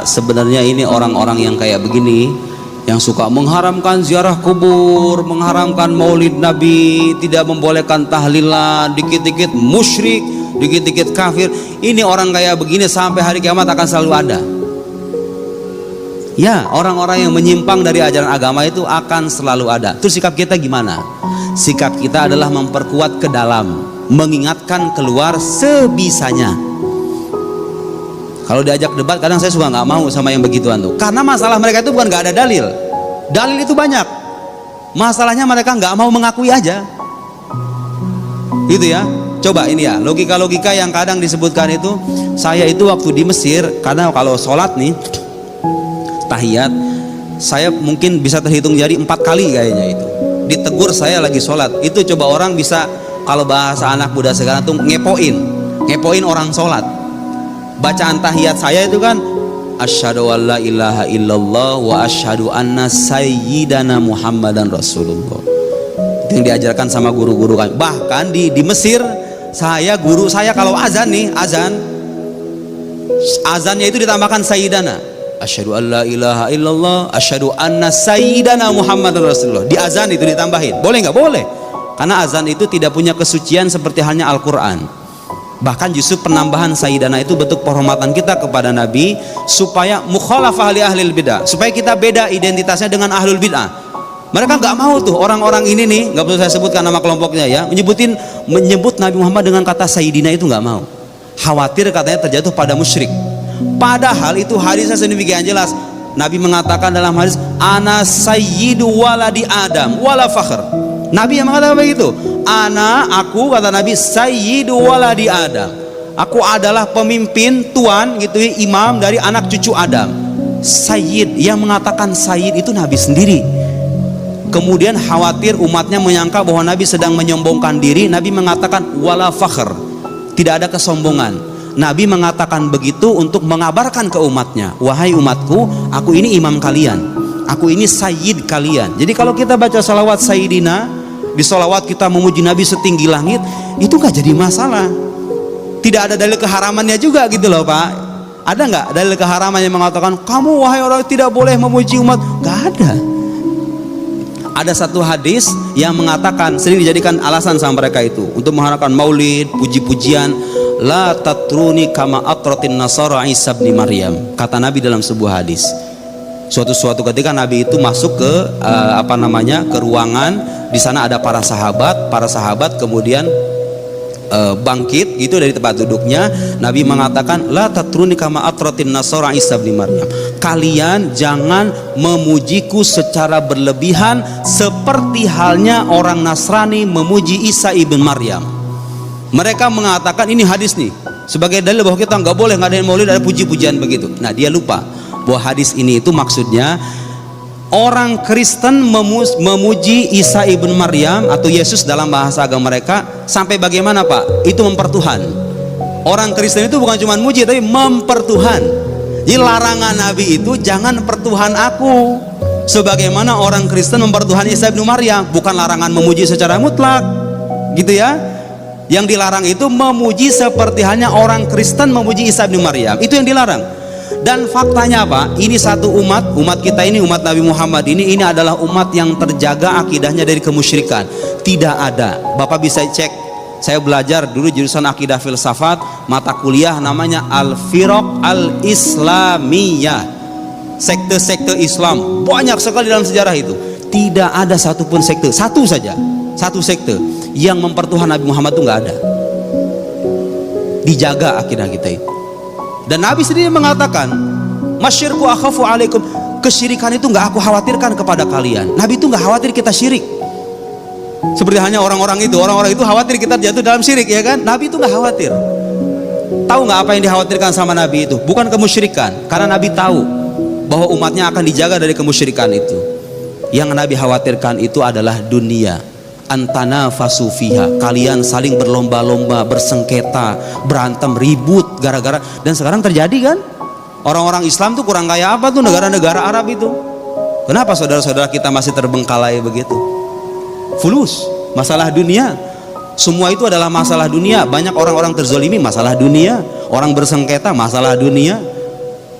Sebenarnya ini orang-orang yang kayak begini, yang suka mengharamkan ziarah kubur, mengharamkan maulid Nabi, tidak membolehkan tahlilan, dikit-dikit musyrik, dikit-dikit kafir. Ini orang kayak begini sampai hari kiamat akan selalu ada. Ya, orang-orang yang menyimpang dari ajaran agama itu akan selalu ada. Terus sikap kita gimana? Sikap kita adalah memperkuat ke dalam, mengingatkan keluar sebisanya. Kalau diajak debat kadang saya suka nggak mau sama yang begituan tuh, karena masalah mereka itu bukan nggak ada dalil. Dalil itu banyak, masalahnya mereka nggak mau mengakui aja, gitu ya. Coba ini ya, logika-logika yang kadang disebutkan itu. Saya itu waktu di Mesir, karena kalau sholat nih tahiyat, saya mungkin bisa terhitung jari 4 kali kayaknya itu ditegur saya lagi sholat. Itu coba orang bisa, kalau bahasa anak muda sekarang tuh ngepoin orang sholat. Bacaan tahiyat saya itu kan asyhadu alla ilaha illallah wa asyhadu anna sayyidana Muhammadan Rasulullah. Itu yang diajarkan sama guru-guru kami. Bahkan di Mesir, guru saya kalau azan nih, azannya itu ditambahkan sayyidana. Asyhadu alla ilaha illallah, asyhadu anna sayyidana Muhammadan Rasulullah. Di azan itu ditambahin. Boleh nggak? Boleh. Karena azan itu tidak punya kesucian seperti halnya Al-Qur'an. Bahkan justru penambahan sayyidana itu bentuk penghormatan kita kepada Nabi, supaya mukhalafah li ahlil bid'ah, supaya kita beda identitasnya dengan ahlul bid'ah. Mereka nggak mau tuh orang-orang ini nih, nggak perlu saya sebutkan nama kelompoknya ya, menyebut Nabi Muhammad dengan kata sayyidina itu nggak mau. Khawatir katanya terjatuh pada musyrik. Padahal itu hadisnya sedemikian jelas. Nabi mengatakan dalam hadis, ana sayyidu waladi Adam wala fakhr. Nabi yang mengatakan begitu. Aku kata Nabi, sayyidu waladi Adam. Aku adalah pemimpin, tuan gitu ya, imam dari anak cucu Adam. Sayyid, yang mengatakan sayyid itu Nabi sendiri. Kemudian khawatir umatnya menyangka bahwa Nabi sedang menyombongkan diri. Nabi mengatakan wala fakhr, tidak ada kesombongan. Nabi mengatakan begitu untuk mengabarkan ke umatnya, wahai umatku, aku ini imam kalian, aku ini sayyid kalian. Jadi kalau kita baca salawat sayyidina, di sholawat kita memuji Nabi setinggi langit, itu gak jadi masalah. Tidak ada dalil keharamannya juga gitu loh Pak. Ada nggak dalil keharaman yang mengatakan kamu wahai orang tidak boleh memuji umat? Gak ada. Ada satu hadis yang mengatakan, sering dijadikan alasan sama mereka itu untuk mengharapkan maulid, puji-pujian, la tatruni kama atratin nasara Isa bin Maryam. Kata Nabi dalam sebuah hadis, suatu ketika Nabi itu masuk ke ke ruangan. Di sana ada para sahabat kemudian bangkit gitu dari tempat duduknya. Nabi mengatakan la tatruni kama atratin nasara Isa bin Maryam. Kalian jangan memujiku secara berlebihan seperti halnya orang Nasrani memuji Isa ibn Maryam. Mereka mengatakan, ini hadis nih sebagai dalil bahwa kita nggak boleh ngadain maulid, ada puji-pujian begitu. Nah, dia lupa bahwa hadis ini itu maksudnya orang Kristen memuji Isa ibn Maryam atau Yesus dalam bahasa agama mereka sampai bagaimana Pak? Itu mempertuhan. Orang Kristen itu bukan cuma muji tapi mempertuhan. Jadi larangan Nabi itu jangan pertuhan aku, sebagaimana orang Kristen mempertuhan Isa ibn Maryam. Bukan larangan memuji secara mutlak, gitu ya. Yang dilarang itu memuji seperti halnya orang Kristen memuji Isa ibn Maryam. Itu yang dilarang. Dan faktanya Pak, ini satu umat kita ini, umat Nabi Muhammad ini adalah umat yang terjaga akidahnya dari kemusyrikan. Tidak ada, Bapak bisa cek, saya belajar dulu jurusan akidah filsafat, mata kuliah namanya Al-Firaq Al-Islamiyah, sekte-sekte Islam banyak sekali dalam sejarah itu. Tidak ada satupun sekte, satu sekte yang mempertuhan Nabi Muhammad itu nggak ada. Dijaga akidah kita itu. Dan Nabi sendiri mengatakan, masyirku akhafu alaikum, kesyirikan itu nggak aku khawatirkan kepada kalian. Nabi itu nggak khawatir kita syirik. Seperti hanya orang-orang itu khawatir kita jatuh dalam syirik, ya kan? Nabi itu nggak khawatir. Tahu nggak apa yang dikhawatirkan sama Nabi itu? Bukan kemusyrikan, karena Nabi tahu bahwa umatnya akan dijaga dari kemusyrikan itu. Yang Nabi khawatirkan itu adalah dunia. Antana fasufiha, kalian saling berlomba-lomba, bersengketa, berantem, ribut gara-gara. Dan sekarang terjadi kan, orang-orang Islam tuh kurang kaya apa tuh negara-negara Arab itu. Kenapa saudara-saudara kita masih terbengkalai begitu? Fulus, masalah dunia. Semua itu adalah masalah dunia. Banyak orang-orang terzolimi, masalah dunia. Orang bersengketa, masalah dunia.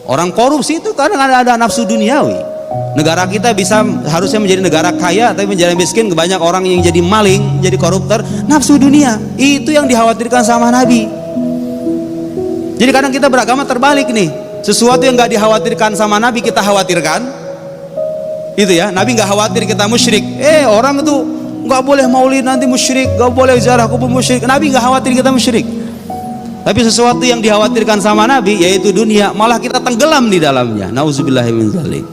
Orang korupsi itu kadang ada nafsu duniawi. Negara kita bisa harusnya menjadi negara kaya, tapi menjadi miskin. Banyak orang yang jadi maling, jadi koruptor, nafsu dunia. Itu yang dikhawatirkan sama Nabi. Jadi kadang kita beragama terbalik nih. Sesuatu yang nggak dikhawatirkan sama Nabi kita khawatirkan. Itu ya, Nabi nggak khawatir kita musyrik. Orang itu nggak boleh maulid nanti musyrik, nggak boleh ziarah kubur musyrik. Nabi nggak khawatir kita musyrik. Tapi sesuatu yang dikhawatirkan sama Nabi yaitu dunia, malah kita tenggelam di dalamnya. Nauzubillahi min dzalik.